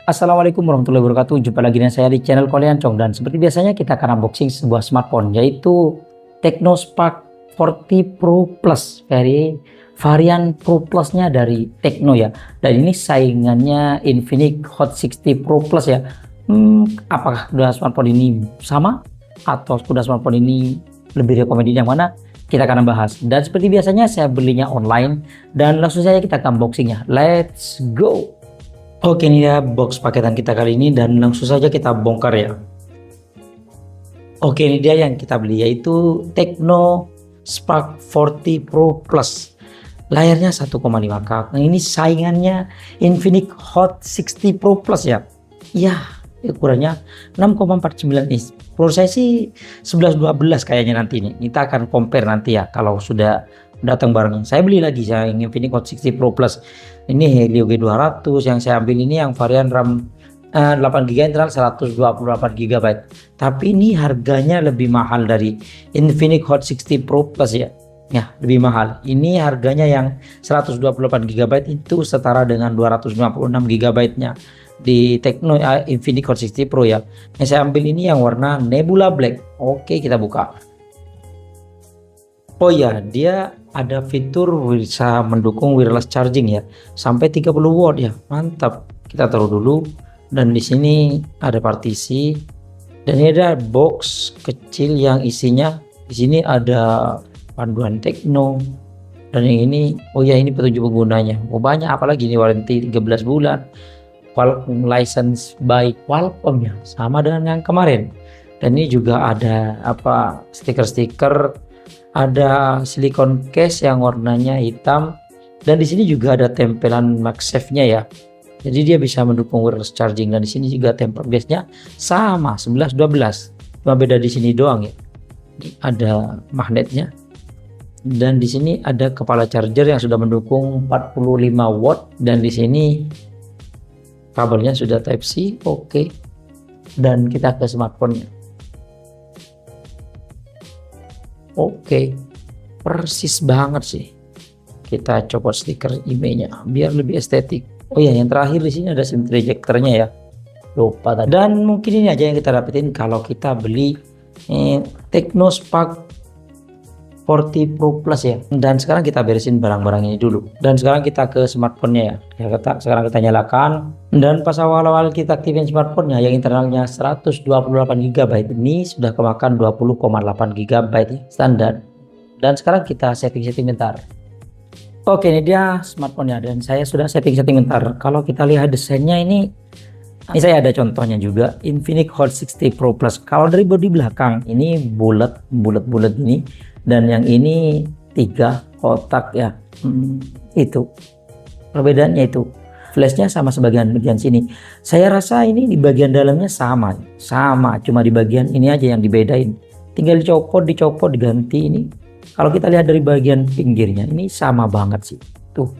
Assalamualaikum warahmatullahi wabarakatuh. Jumpa lagi dengan saya di channel Korean Chong, dan seperti biasanya kita akan unboxing sebuah smartphone yaitu Tecno Spark 40 Pro Plus, varian Pro Plus-nya dari Tecno ya. Dan ini saingannya Infinix Hot 60 Pro Plus ya. Apakah kedua smartphone ini sama atau kedua smartphone ini lebih rekomendasi yang mana? Kita akan bahas. Dan seperti biasanya saya belinya online dan langsung saja kita akan unboxingnya. Let's go. Oke, ini ya box paketan kita kali ini dan langsung saja kita bongkar ya. Oke, ini dia yang kita beli yaitu Tecno Spark 40 Pro Plus. Layarnya 1,5K. Nah, ini saingannya Infinix Hot 60 Pro Plus ya. Ya, ukurannya 6,49 inch. Menurut saya sih 11-12 kayaknya nanti nih. Kita akan compare nanti ya kalau sudah datang barang. Saya beli lagi yang Infinix Hot 60 Pro Plus. Ini Helio G200 yang saya ambil ini yang varian RAM 8GB internal 128GB. Tapi ini harganya lebih mahal dari Infinix Hot 60 Pro Plus ya. Ya, lebih mahal. Ini harganya yang 128GB itu setara dengan 256GB-nya di Tecno Infinix Hot 60 Pro ya. Yang saya ambil ini yang warna Nebula Black. Oke, kita buka. Oh ya, dia ada fitur bisa mendukung wireless charging ya, sampai 30 watt ya. Mantap. Kita taruh dulu, dan di sini ada partisi, dan ini ada box kecil yang isinya di sini ada panduan Tecno, dan yang ini oh ya, ini petunjuk penggunanya. Oh banyak, apalagi ini warranty 13 bulan. Qualcomm license by Qualcomm ya, sama dengan yang kemarin. Dan ini juga ada apa, stiker-stiker, ada silikon case yang warnanya hitam, dan di sini juga ada tempelan MagSafe-nya ya. Jadi dia bisa mendukung wireless charging, dan di sini juga tempered glass-nya sama 11-12. Cuma beda di sini doang ya. Ini ada magnetnya. Dan di sini ada kepala charger yang sudah mendukung 45 watt, dan di sini kabelnya sudah Type C. Oke. Dan kita ke smartphone-nya. Oke, persis banget sih. Kita copot stiker IMEI-nya biar lebih estetik. Oh ya, yang terakhir di sini ada SIM ejector-nya ya. Lupa tadi. Dan mungkin ini aja yang kita dapetin kalau kita beli Tecno Spark 40 Pro Plus ya. Dan sekarang kita beresin barang-barang ini dulu. Dan sekarang kita ke smartphone-nya ya. Sekarang kita nyalakan. Dan pas awal-awal kita aktifin smartphone-nya yang internalnya 128GB, ini sudah kemakan 20,8GB ya, standar. Dan sekarang kita setting-setting bentar. Oke, ini dia smartphone-nya dan saya sudah setting-setting bentar. Kalau kita lihat desainnya ini saya ada contohnya juga, Infinix Hot 60 Pro Plus. Kalau dari bodi belakang ini bulat ini, dan yang ini 3 kotak ya. Itu perbedaannya itu. Flashnya sama sebagian sini. Saya rasa ini di bagian dalamnya sama, cuma di bagian ini aja yang dibedain. Tinggal dicopot, diganti ini. Kalau kita lihat dari bagian pinggirnya ini sama banget sih. Tuh.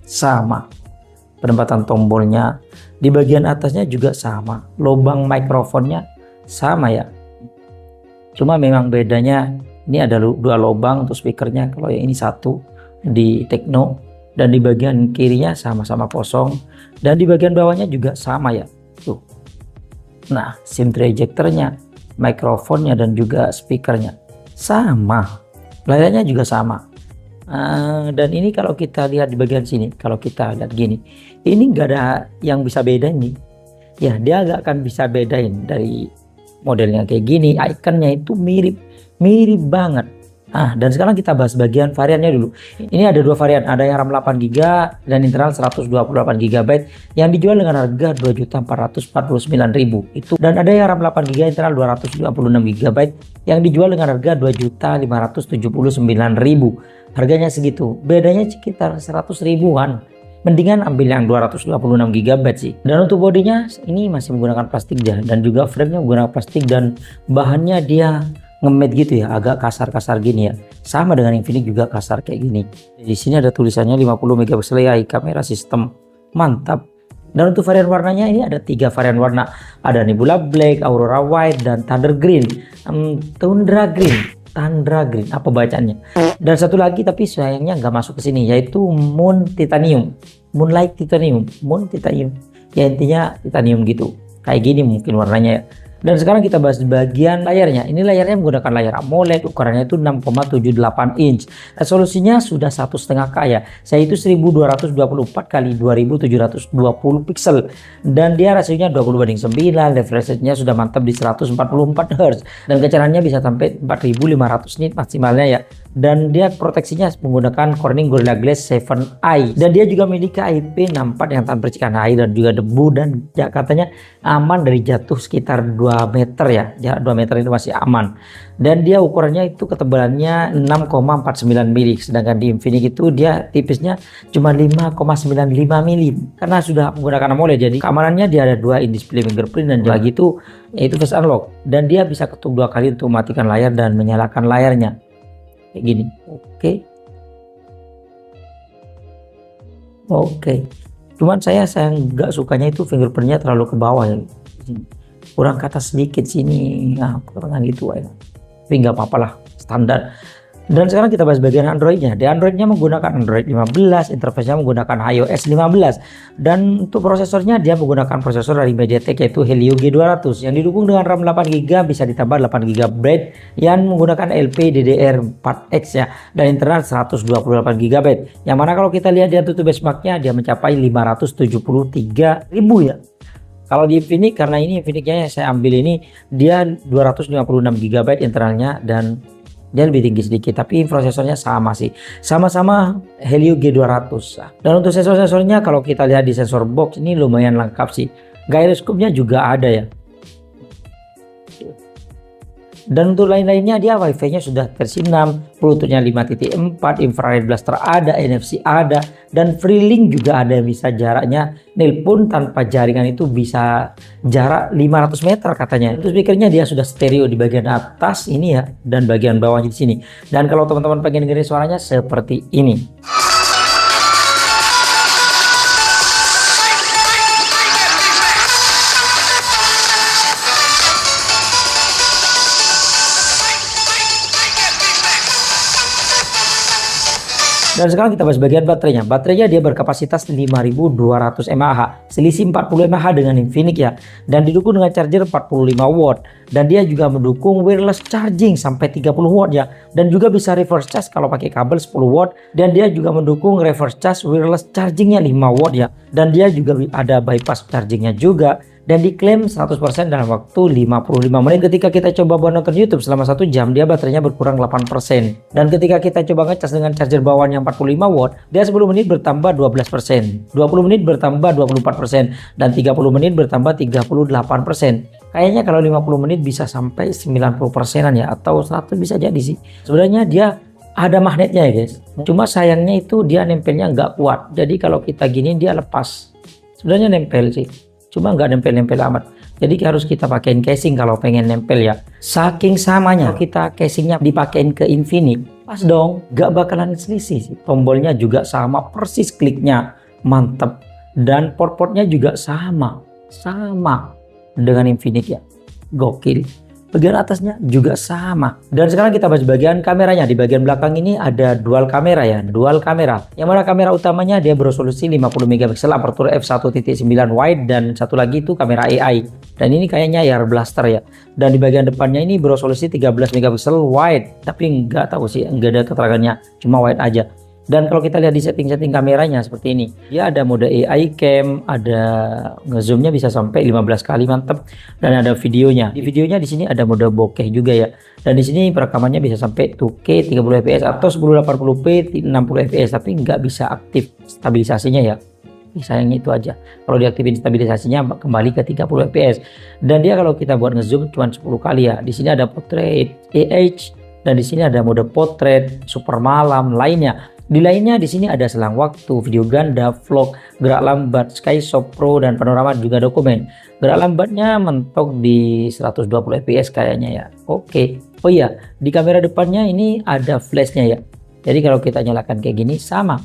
Sama. Penempatan tombolnya di bagian atasnya juga sama. Lubang mikrofonnya sama ya. Cuma memang bedanya ini ada 2 lubang untuk speakernya. Kalau yang ini 1 di Tecno, dan di bagian kirinya sama-sama kosong, dan di bagian bawahnya juga sama ya. Tuh. Nah, SIM ejector-nya, mikrofonnya, dan juga speakernya sama. Layarnya juga sama. Dan ini kalau kita lihat di bagian sini, kalau kita lihat gini, ini nggak ada yang bisa bedain nih. Ya, dia nggak akan bisa bedain dari modelnya kayak gini. Ikonnya itu mirip banget. Dan sekarang kita bahas bagian variannya dulu. Ini ada 2 varian, ada yang RAM 8GB dan internal 128GB yang dijual dengan harga 2.449.000 itu, dan ada yang RAM 8GB internal 256GB yang dijual dengan harga 2.579.000. Harganya segitu, bedanya sekitar 100 ribuan. Mendingan ambil yang 226GB sih. Dan untuk bodinya ini masih menggunakan plastik dan juga frame-nya menggunakan plastik, dan bahannya dia ngemet gitu ya, agak kasar-kasar gini ya. Sama dengan Infinix juga kasar kayak gini. Di sini ada tulisannya 50 megapiksel AI kamera sistem. Mantap. Dan untuk varian warnanya ini ada 3 varian warna. Ada Nebula Black, Aurora White, dan Thunder Green. Tundra Green, apa bacaannya? Dan satu lagi tapi sayangnya nggak masuk ke sini, yaitu Moonlight Titanium. Ya intinya titanium gitu. Kayak gini mungkin warnanya ya. Dan sekarang kita bahas di bagian layarnya. Ini layarnya menggunakan layar AMOLED, ukurannya itu 6,78 inch. Resolusinya sudah 1,5K ya. Saya itu 1224 kali 2720 pixel. Dan dia rasionya 20:9, refresh rate-nya sudah mantap di 144 Hz. Dan kecerahannya bisa sampai 4500 nit maksimalnya ya. Dan dia proteksinya menggunakan Corning Gorilla Glass 7i. Dan dia juga memiliki IP64 yang tahan percikan air dan juga debu. Dan ya, katanya aman dari jatuh sekitar 2 meter ya. 2 meter itu masih aman. Dan dia ukurannya itu ketebalannya 6,49 mili. Sedangkan di Infinix itu dia tipisnya cuma 5,95 mili. Karena sudah menggunakan AMOLED. Jadi keamanannya dia ada 2 in-display fingerprint dan lagi itu yaitu face unlock. Dan dia bisa ketuk 2 kali untuk mematikan layar dan menyalakan layarnya. Kayak gini. Oke. Cuman saya nggak sukanya itu fingerprintnya terlalu ke bawah ya. Kurang ke atas sedikit sini. Nah, kurang gitu ya. Tapi nggak apa-apa lah, standar. Dan sekarang kita bahas bagian Androidnya. Di Androidnya menggunakan Android 15, interface-nya menggunakan iOS 15. Dan untuk prosesornya dia menggunakan prosesor dari MediaTek yaitu Helio G200 yang didukung dengan RAM 8GB, bisa ditambah 8GB yang menggunakan LPDDR4X ya, dan internal 128GB. Yang mana kalau kita lihat dia tutup benchmarknya dia mencapai 573.000 ya. Kalau di Infinix, karena ini Infinix-nya saya ambil ini dia 256GB internalnya dan dia lebih tinggi sedikit, tapi prosesornya sama sih, sama-sama Helio G200. Dan untuk sensor-sensornya kalau kita lihat di sensor box ini lumayan lengkap sih. Gyroscope-nya juga ada ya. Dan untuk lain-lainnya dia Wi-Fi-nya sudah versi 6, Bluetooth-nya 5.4, infrared blaster ada, NFC ada, dan FreeLink juga ada, bisa jaraknya nelpon tanpa jaringan itu bisa jarak 500 meter katanya. Untuk speakernya dia sudah stereo di bagian atas ini ya, dan bagian bawahnya di sini. Dan kalau teman-teman pengen dengerin suaranya seperti ini. Dan sekarang kita bahas bagian baterainya. Baterainya dia berkapasitas 5200 mAh, selisih 40 mAh dengan Infinix ya. Dan didukung dengan charger 45 watt. Dan dia juga mendukung wireless charging sampai 30 watt ya. Dan juga bisa reverse charge kalau pakai kabel 10 watt. Dan dia juga mendukung reverse charge wireless chargingnya 5 watt ya. Dan dia juga ada bypass chargingnya juga. Dan diklaim 100% dalam waktu 55 menit. Ketika kita coba buat nonton YouTube selama 1 jam, dia baterainya berkurang 8%. Dan ketika kita coba ngecas dengan charger bawaan yang 45 watt, dia 10 menit bertambah 12%, 20 menit bertambah 24%, dan 30 menit bertambah 38%. Kayaknya kalau 50 menit bisa sampai 90%an ya, atau 100 bisa jadi sih. Sebenarnya dia ada magnetnya ya guys. Cuma sayangnya itu dia nempelnya nggak kuat. Jadi kalau kita gini dia lepas. Sebenarnya nempel sih, cuma nggak nempel-nempel amat. Jadi harus kita pakein casing kalau pengen nempel ya. Saking samanya kita casingnya dipakein ke Infinix, pas dong, nggak bakalan selisih sih. Tombolnya juga sama persis, kliknya mantep. Dan port-portnya juga sama dengan Infinix ya, gokil. Bagian atasnya juga sama. Dan sekarang kita bahas bagian kameranya. Di bagian belakang ini ada dual kamera ya, dual kamera. Yang mana kamera utamanya dia beresolusi 50 megapiksel, aperture f1.9 wide, dan satu lagi itu kamera AI. Dan ini kayaknya air blaster ya. Dan di bagian depannya ini beresolusi 13 megapiksel wide, tapi nggak tahu sih, nggak ada keterangannya, cuma wide aja. Dan kalau kita lihat di setting-setting kameranya seperti ini, dia ada mode AI cam, ada ngezoomnya bisa sampai 15 kali, mantep. Dan ada videonya. Di videonya di sini ada mode bokeh juga ya. Dan di sini perekamannya bisa sampai 2K 30 fps atau 1080p 60 fps, tapi nggak bisa aktif stabilisasinya ya. Sayangnya itu aja. Kalau diaktifin stabilisasinya kembali ke 30 fps. Dan dia kalau kita buat ngezoom cuma 10 kali ya. Di sini ada portrait, AH, dan di sini ada mode portrait, super malam, lainnya. Di lainnya di sini ada selang waktu, video ganda, vlog, gerak lambat, sky shot pro, dan panorama juga dokumen. Gerak lambatnya mentok di 120 fps kayaknya ya. Oke. Oh iya, di kamera depannya ini ada flashnya ya. Jadi kalau kita nyalakan kayak gini sama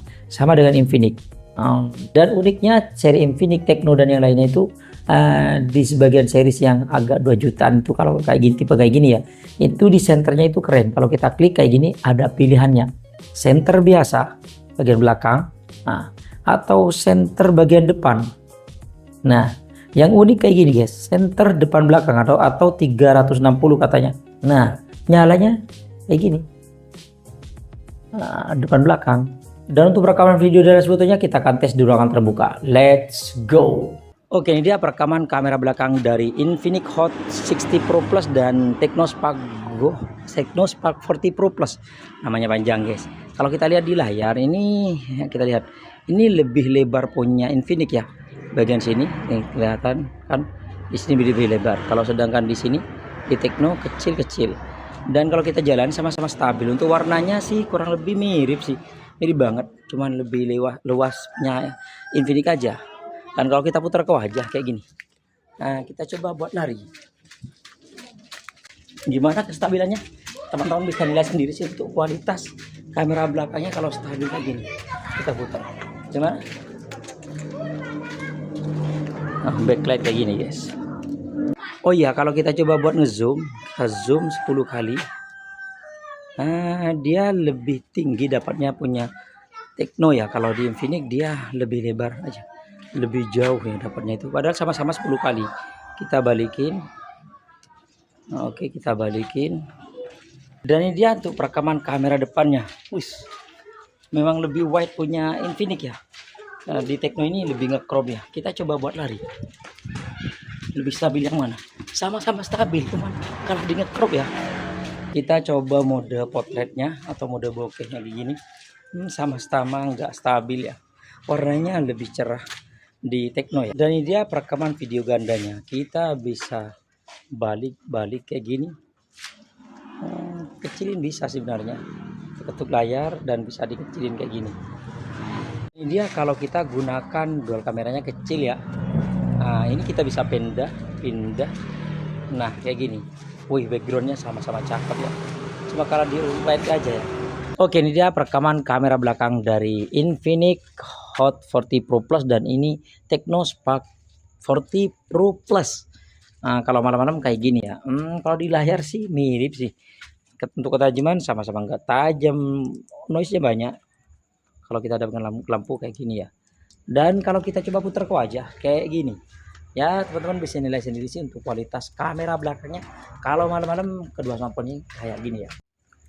dengan Infinix. Dan uniknya seri Infinix, Tecno, dan yang lainnya itu di sebagian series yang agak 2 jutaan itu, kalau kayak gini, tipe kayak gini ya, itu di senternya itu keren. Kalau kita klik kayak gini ada pilihannya. Center biasa bagian belakang, atau center bagian depan. Nah, yang unik kayak gini guys, center depan belakang atau 360 katanya. Nah, nyalanya kayak gini. Nah, depan belakang. Dan untuk rekaman video dan sebetulnya kita akan tes di ruangan terbuka. Let's go. Oke, ini dia perekaman kamera belakang dari Infinix Hot 60 Pro Plus dan Technospark 40 Pro Plus. Namanya panjang guys. Kalau kita lihat di layar ini, kita lihat ini lebih lebar punya Infinix ya. Bagian sini nih, kelihatan kan, di sini lebih lebar. Kalau sedangkan di sini di Tecno kecil-kecil. Dan kalau kita jalan sama-sama stabil. Untuk warnanya sih kurang lebih mirip sih, mirip banget. Cuman lebih luasnya Infinix aja. Dan kalau kita putar ke wajah kayak gini. Nah, kita coba buat lari. Gimana kestabilannya? Teman-teman bisa nilai sendiri sih untuk kualitas kamera belakangnya kalau stabil kayak gini. Kita putar. Gimana? Nah, backlight kayak gini guys. Oh iya, kalau kita coba buat ngezoom, zoom 10 kali. Nah, dia lebih tinggi dapatnya punya Tecno ya. Kalau di Infinix dia lebih lebar aja, lebih jauh ya dapatnya itu. Padahal sama-sama 10 kali. Kita balikin. Oke, kita balikin. Dan ini dia untuk perekaman kamera depannya. Wis, memang lebih wide punya Infinix ya. Nah, di Tecno ini lebih nge-crop ya. Kita coba buat lari. Lebih stabil yang mana? Sama-sama stabil, cuman kalau di nge-crop ya. Kita coba mode potretnya atau mode bokehnya begini. Sama-sama nggak stabil ya. Warnanya lebih cerah di Tecno ya. Dan ini dia perekaman video gandanya. Kita bisa balik-balik kayak gini. Kecilin bisa sebenarnya. Ketuk layar dan bisa dikecilin kayak gini. Ini dia kalau kita gunakan dual kameranya kecil ya. Nah, ini kita bisa pindah. Nah, kayak gini. Wih, backgroundnya sama-sama cakep ya. Cuma kalau di wide aja ya. Oke, ini dia perekaman kamera belakang dari Infinix Hot 40 Pro Plus dan ini Technospark 40 Pro Plus. Nah, kalau malam-malam kayak gini ya. Kalau di layar sih mirip sih. Untuk ketajaman sama-sama nggak tajam, noise-nya banyak. Kalau kita ada dengan lampu kayak gini ya. Dan kalau kita coba putar ke wajah kayak gini. Ya, teman-teman bisa nilai sendiri sih untuk kualitas kamera belakangnya. Kalau malam-malam kedua smartphone ini kayak gini ya.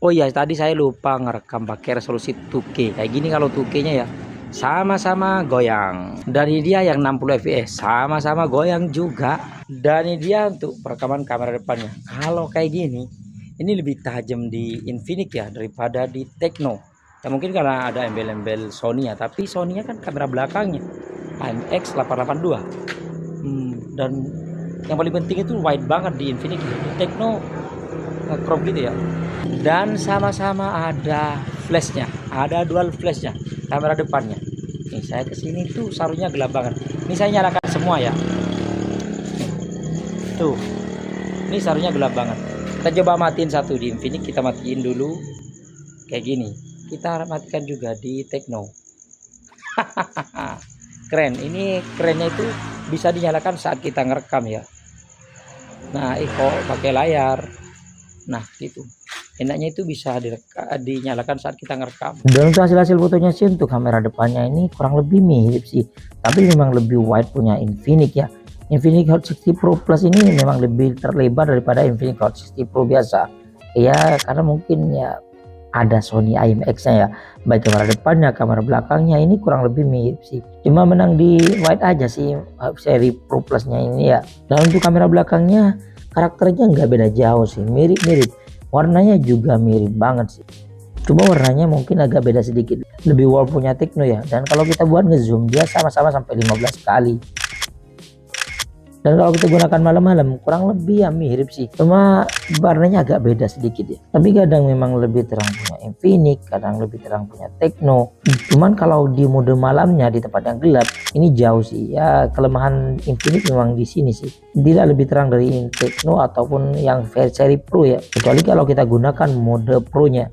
Oh iya, tadi saya lupa ngerekam pakai resolusi 2K. Kayak gini kalau 2K-nya ya. Sama-sama goyang. Dan ini dia yang 60 fps, sama-sama goyang juga. Dan ini dia untuk perekaman kamera depannya. Kalau kayak gini, ini lebih tajam di Infinix ya daripada di Tecno. Ya mungkin karena ada embel-embel Sony ya, tapi Sony-nya kan kamera belakangnya IMX882. Dan yang paling penting itu wide banget di Infinix. Di Tecno crop gitu ya. Dan sama-sama ada flashnya, ada dual flashnya kamera depannya. Nih saya kesini tuh sarunya gelap banget. Ini saya nyalakan semua ya. Tuh, ini sarunya gelap banget. Kita coba matiin satu di Infinix, kita matiin dulu kayak gini. Kita matikan juga di Tecno. Keren, ini kerennya itu bisa dinyalakan saat kita ngerekam ya. Nah, kok pakai layar. Nah, gitu. Enaknya itu bisa dinyalakan saat kita ngerekam. Dan untuk hasil fotonya sih untuk kamera depannya ini kurang lebih mirip sih. Tapi memang lebih wide punya Infinix ya. Infinix Hot 60 Pro Plus ini memang lebih terlebar daripada Infinix Hot 60 Pro biasa. Ya, karena mungkin ya ada Sony IMX-nya ya, baik kamera depannya, kamera belakangnya ini kurang lebih mirip sih. Cuma menang di wide aja sih seri Pro Plus-nya ini ya. Dan untuk kamera belakangnya karakternya nggak beda jauh sih, mirip-mirip. Warnanya juga mirip banget sih. Cuma warnanya mungkin agak beda sedikit. Lebih wow punya Tecno ya. Dan kalau kita buat ngezoom dia sama-sama sampai 15 kali. Dan kalau kita gunakan malam-malam kurang lebih ya mirip sih, cuma warnanya agak beda sedikit ya. Tapi kadang memang lebih terang punya Infinix, kadang lebih terang punya Tecno. Cuman kalau di mode malamnya di tempat yang gelap ini jauh sih ya. Kelemahan Infinix memang di sini sih, tidak lebih terang dari Tecno ataupun yang seri Pro ya, kecuali kalau kita gunakan mode Pro nya.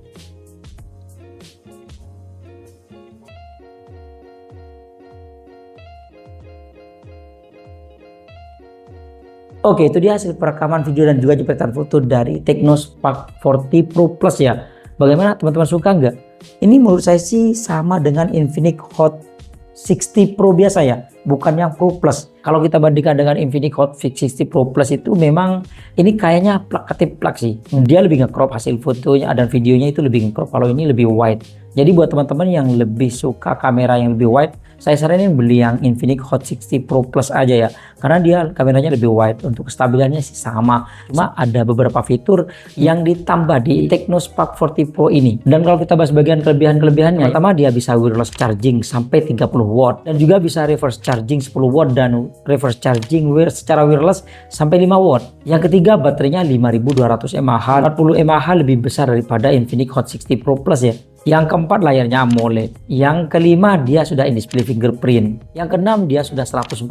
Oke, itu dia hasil perekaman video dan juga jepretan foto dari Technospark 40 Pro Plus ya. Bagaimana teman-teman, suka nggak? Ini menurut saya sih sama dengan Infinix Hot 60 Pro biasa ya, bukan yang Pro Plus. Kalau kita bandingkan dengan Infinix Hot 60 Pro Plus itu memang ini kayaknya plak sih. Dia lebih nge-crop hasil fotonya dan videonya itu lebih nge-crop. Kalau ini lebih wide. Jadi buat teman-teman yang lebih suka kamera yang lebih wide, saya saranin beli yang Infinix Hot 60 Pro Plus aja ya. Karena dia kameranya lebih wide, untuk kestabilannya sih sama. Cuma ada beberapa fitur yang ditambah di Technospark 40 Pro ini. Dan kalau kita bahas bagian kelebihan-kelebihannya, pertama dia bisa wireless charging sampai 30 watt. Dan juga bisa reverse charging 10 watt dan reverse charging secara wireless sampai 5 watt. Yang ketiga, baterainya 5200 mAh, 40 mAh lebih besar daripada Infinix Hot 60 Pro Plus ya. Yang keempat, layarnya AMOLED. Yang kelima, dia sudah in-display fingerprint. Yang keenam, dia sudah 144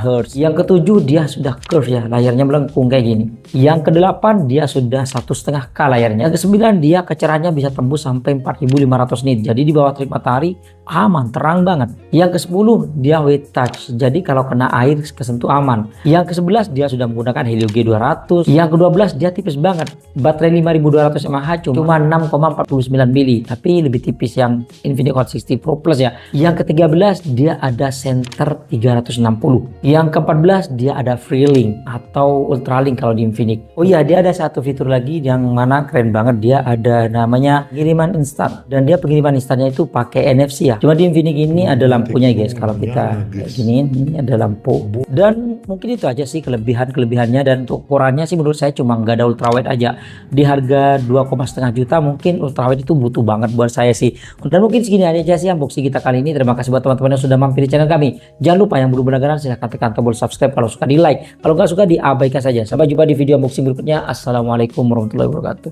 Hz. Yang ketujuh, dia sudah curve ya, layarnya melengkung kayak gini. Yang kedelapan, dia sudah 1,5K layarnya. Yang kesembilan, dia kecerahannya bisa tembus sampai 4500 nit. Jadi di bawah terik matahari aman, terang banget. Yang ke-10, dia weight touch. Jadi kalau kena air kesentuh aman. Yang ke-11, dia sudah menggunakan Helio G200. Yang ke-12, dia tipis banget. Baterai 5200 mAh cuma 6,49 mili. Tapi lebih tipis yang Infinix Hot 60 Pro Plus ya. Yang ke-13, dia ada center 360. Yang ke-14, dia ada Freelink atau Ultralink kalau di Infinix. Oh iya, dia ada satu fitur lagi yang mana keren banget. Dia ada namanya pengiriman instan. Dan dia pengiriman instannya itu pakai NFC ya. Cuma di Infinix ini ada lampunya guys. Kalau kita kayak gini, ini ada lampu. Dan mungkin itu aja sih kelebihannya. Dan untuk ukurannya sih menurut saya cuma nggak ada ultrawide aja. Di harga 2,5 juta mungkin ultrawide itu butuh banget buat saya sih. Dan mungkin segini aja sih unboxing kita kali ini. Terima kasih buat teman-teman yang sudah mampir di channel kami. Jangan lupa yang belum berlangganan silahkan tekan tombol subscribe. Kalau suka di like, kalau nggak suka diabaikan saja. Sampai jumpa di video unboxing berikutnya. Assalamualaikum warahmatullahi wabarakatuh.